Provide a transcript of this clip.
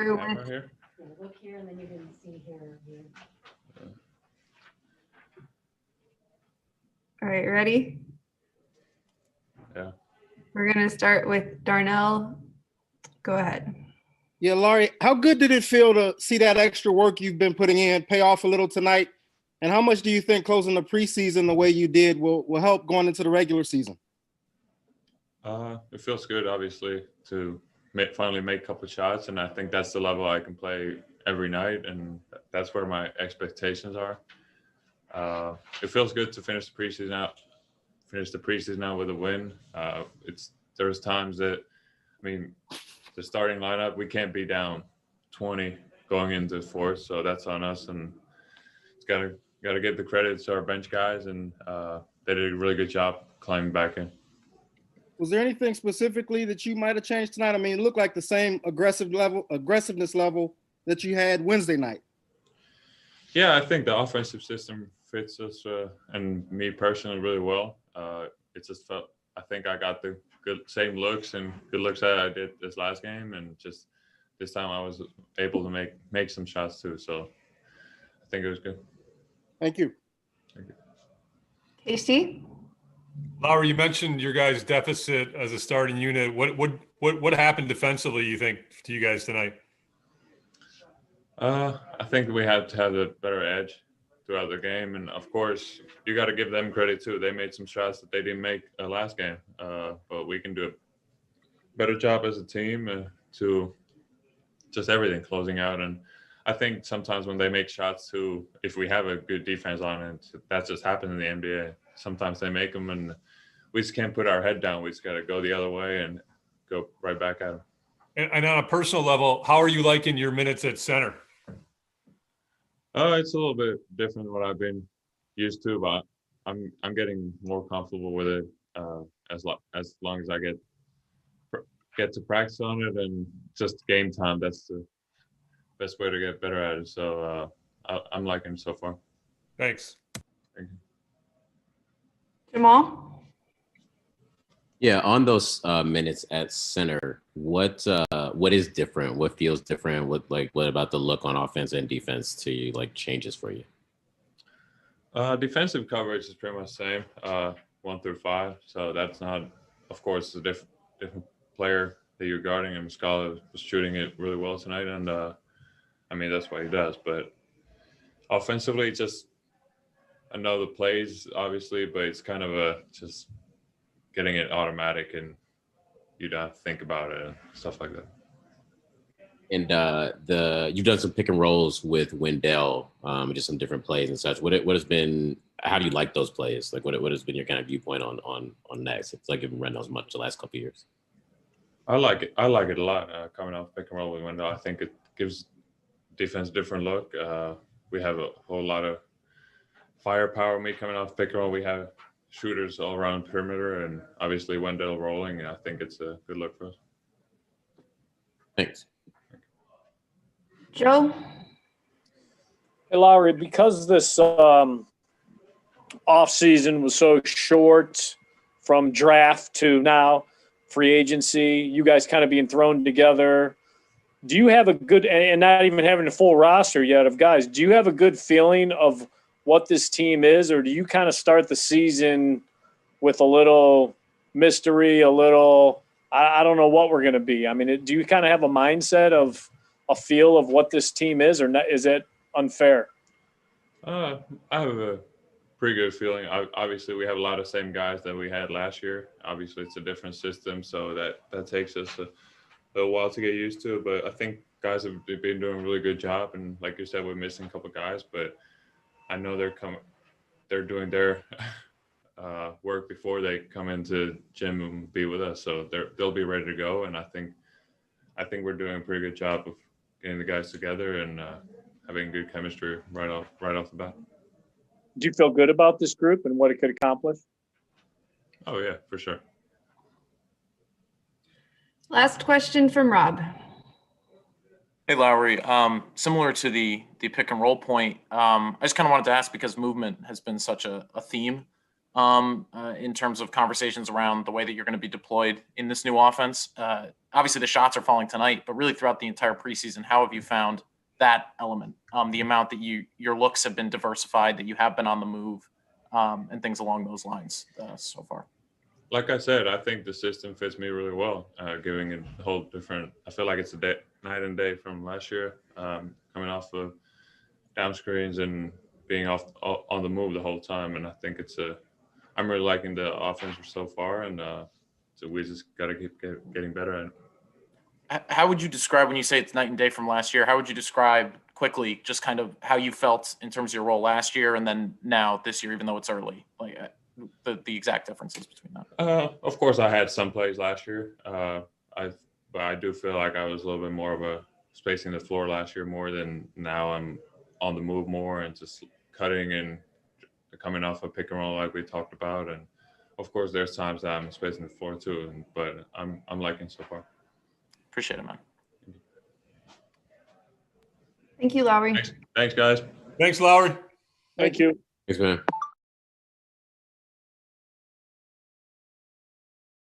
camera here. Yeah, look here, and then you're going to see here. All right, ready? Yeah. We're going to start with Darnell. Go ahead. Yeah, Lauri, how good did it feel to see that extra work you've been putting in pay off a little tonight? And how much do you think closing the preseason the way you did will help going into the regular season? It feels good, obviously, to finally make a couple of shots, and I think that's the level I can play every night, and that's where my expectations are. It feels good to finish the preseason out with a win. There's times that, I mean, the starting lineup, we can't be down 20 going into fourth, so that's on us, and it's got to give the credit to our bench guys, and they did a really good job climbing back in. Was there anything specifically that you might have changed tonight? I mean, it looked like the same aggressiveness level that you had Wednesday night. Yeah, I think the offensive system fits us and me personally really well. It just felt, I think I got the same looks and good looks that I did this last game, and just this time I was able to make some shots too. So I think it was good. Thank you. Thank you. Casey? Lauri, you mentioned your guys' deficit as a starting unit. What happened defensively, you think, to you guys tonight? I think we had to have a better edge throughout the game, and of course, you got to give them credit too. They made some shots that they didn't make last game, but we can do a better job as a team to just everything closing out. And I think sometimes when they make shots too, if we have a good defense on it, that just happens in the NBA. Sometimes they make them, and we just can't put our head down. We just got to go the other way and go right back at them. And on a personal level, how are you liking your minutes at center? It's a little bit different than what I've been used to, but I'm getting more comfortable with it as long as I get to practice on it, and just game time. That's the best way to get better at it. So I'm liking it so far. Thanks. Thank you. Jamal? Yeah, on those minutes at center, what is different? What feels different? What about the look on offense and defense to you changes for you? Defensive coverage is pretty much the same, 1 through 5. So that's not, of course, a different player that you're guarding, and Muscala was shooting it really well tonight, and I mean that's what he does. But offensively, just I know the plays obviously, but it's kind of just getting it automatic, and you don't have to think about it and stuff like that. And you've done some pick and rolls with Wendell, just some different plays and such. What has been? How do you like those plays? What has been your kind of viewpoint on next? It's like you've run those much the last couple of years. I like it. I like it a lot. Coming off pick and roll with Wendell, I think it gives defense a different look. We have a whole lot of firepower. Me coming off pick and roll, we have shooters all around perimeter, and obviously Wendell rolling. I think it's a good look for us. Thanks. Joe? Hey, Lauri, because this offseason was so short from draft to now free agency, you guys kind of being thrown together, do you have a good, and not even having a full roster yet of guys, do you have a good feeling of what this team is, or do you kind of start the season with a little mystery, a little, I don't know what we're going to be? I mean, do you kind of have a mindset of a feel of what this team is, or not, is it unfair? I have a pretty good feeling. Obviously, we have a lot of same guys that we had last year. Obviously, it's a different system, so that takes us a little while to get used to. But I think guys have been doing a really good job. And like you said, we're missing a couple of guys, but I know they're doing their work before they come into gym and be with us. So they'll be ready to go. And I think we're doing a pretty good job of getting the guys together and having good chemistry right off the bat. Do you feel good about this group and what it could accomplish? Oh yeah, for sure. Last question from Rob. Hey, Lauri. Similar to the pick and roll point, I just kind of wanted to ask, because movement has been such a theme in terms of conversations around the way that you're going to be deployed in this new offense? Obviously, the shots are falling tonight, but really throughout the entire preseason, how have you found that element? The amount that your looks have been diversified, that you have been on the move, and things along those lines so far. Like I said, I think the system fits me really well, giving it a whole different. I feel like it's a night and day from last year, coming off of down screens and being on the move the whole time. And I think I'm really liking the offense so far, and so we just got to keep getting better at it. How would you describe, when you say it's night and day from last year, how would you describe quickly just kind of how you felt in terms of your role last year and then now this year, even though it's early, like the exact differences between that? Of course, I had some plays last year. But I do feel like I was a little bit more of a spacing the floor last year more than now. I'm on the move more and just cutting and coming off a pick and roll like we talked about. And of course, there's times that I'm spacing the floor too. But I'm liking so far. Appreciate it, man. Thank you, Lauri. Thanks, guys. Thanks, Lauri. Thank you. Thanks, man.